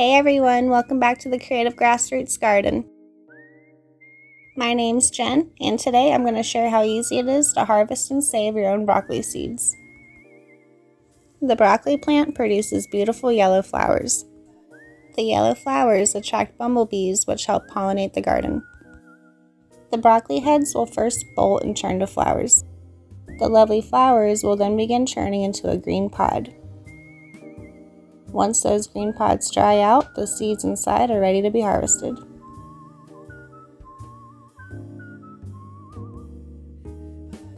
Hey everyone, welcome back to the Creative Grassroots Garden. My name's Jen, and today I'm going to share how easy it is to harvest and save your own broccoli seeds. The broccoli plant produces beautiful yellow flowers. The yellow flowers attract bumblebees, which help pollinate the garden. The broccoli heads will first bolt and turn to flowers. The lovely flowers will then begin turning into a green pod. Once those green pods dry out, the seeds inside are ready to be harvested.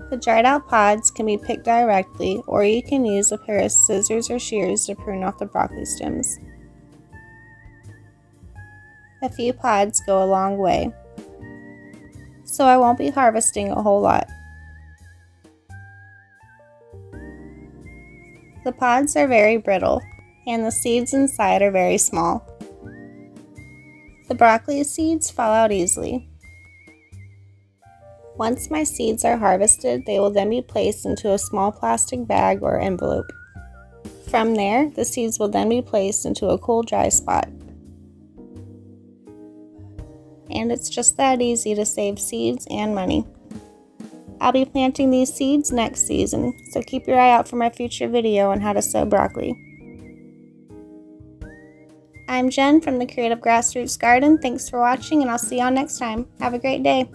The dried out pods can be picked directly, or you can use a pair of scissors or shears to prune off the broccoli stems. A few pods go a long way, so I won't be harvesting a whole lot. The pods are very brittle, and the seeds inside are very small. The broccoli seeds fall out easily. Once my seeds are harvested, they will then be placed into a small plastic bag or envelope. From there, the seeds will then be placed into a cool, dry spot. And it's just that easy to save seeds and money. I'll be planting these seeds next season, so keep your eye out for my future video on how to sow broccoli. I'm Jen from the Creative Grassroots Garden. Thanks for watching, and I'll see y'all next time. Have a great day.